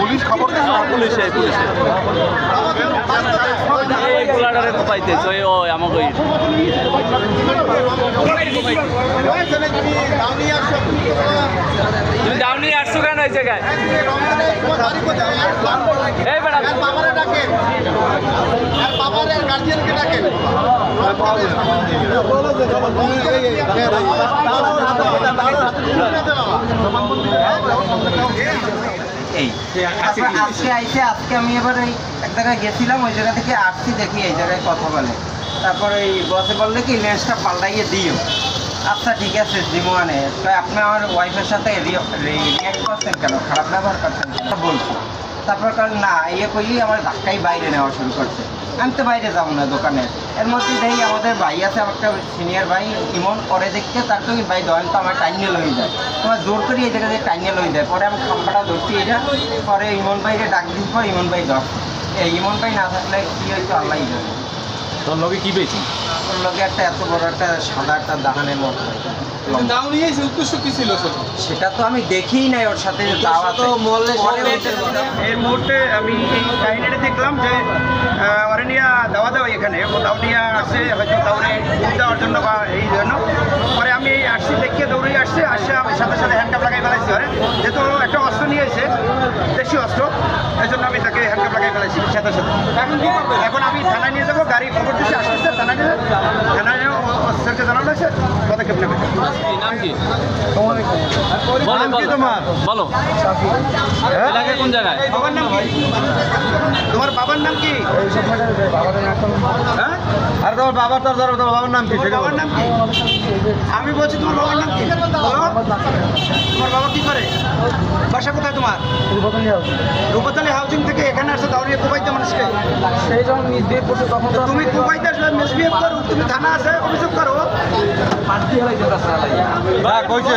Police খবর police এই গোলাটারে পাইতেছে ওই আমাকে তুমি দাউনি আসছো কেন এই জায়গায় এই বেটা এই আজকে আমি এবার এই এক জায়গায় গেছিলাম, ওই জায়গা থেকে আসছি, দেখি এই জায়গায় কথা বলে। তারপরে এই বসে বললে কি লেন্সটা পাল্টাইয়ে দিও। আচ্ছা ঠিক আছে দিমোয়ানে, তো আপনি আমার ওয়াইফের সাথে রিয়াক্ট করছেন কেন, খারাপ ব্যবহার করছেন বলছি। তারপর কারণ না ইয়ে করলেই আমার ধাক্কাই বাইরে নেওয়া শুরু করছে। আমি তো বাইরে যাবো না দোকানে। এর মধ্যে দেখি আমাদের ভাই আছে, আমার একটা সিনিয়র ভাই ইমন, পরে দেখতে তার তো ভাই ধরেন তো আমার টাইনে লই যায়, তোমার জোর করি এই জায়গায় টাইনে লই যায়। পরে আমি খাম্পাটা ধরছি এটা, পরে ইমন ভাইকে ডাক দিন, পর ইমন ভাই ধর এই ইমন ভাই না থাকলে কী হয়তো আল্লাহ যাবে। তোর লগে কি পেয়েছি ওর লগে একটা এত বড় একটা সাদা একটা দাহানের মতো। সেটা তো আমি দেখিই নাই ওর সাথে যাওয়া তো এই মুহূর্তে আমি এই কাহিনীটা দেখলাম যে ওরা নিয়ে দাওয়া দেওয়া এখানে দাও নিয়ে আসছে, হয়তো দৌড়ে দেওয়ার জন্য বা এই জন্য। পরে আমি আসছি, দেখিয়ে দৌড়ে আসছে আমি সাথে সাথে হ্যান্ডকাপ লাগাই ফেলাইছি। ওরে যেহেতু একটা অস্ত্র নিয়ে এসে দেশি অস্ত্র, এই জন্য আমি তাকে হ্যান্ডকাপ লাগাই ফেলাইছি সাথে সাথে। এখন আমি থানায় নিয়ে যাবো, গাড়ি খবর দিচ্ছি আসতে থানায় নিয়ে থানায় অফিসারকে জানানো হয়েছে, পদক্ষেপ নেবে। নাম কি বলো এলাকা কোন জায়গায়? বাবার নাম কি? তোমার বাবার নাম কি? হ্যাঁ? আর তোমার বাবার বাবার নাম কি? বাবার নাম কি? আমি বলছি তোমার বাবার নাম কি? বলো। তোমার বাবা কি করে? বাসা কোথায় তোমার? রূপতলী হাউজিং থেকে এখানে আসছে দাঁড়িয়ে কোপাইতে মানুষকে। সেই যখন মিসবিহেভ করছে তখন তো তুমি কোপাইতে আসলে মিসবিহেভ করো, তুমি থানা আছে অভিযোগ করো। কইছে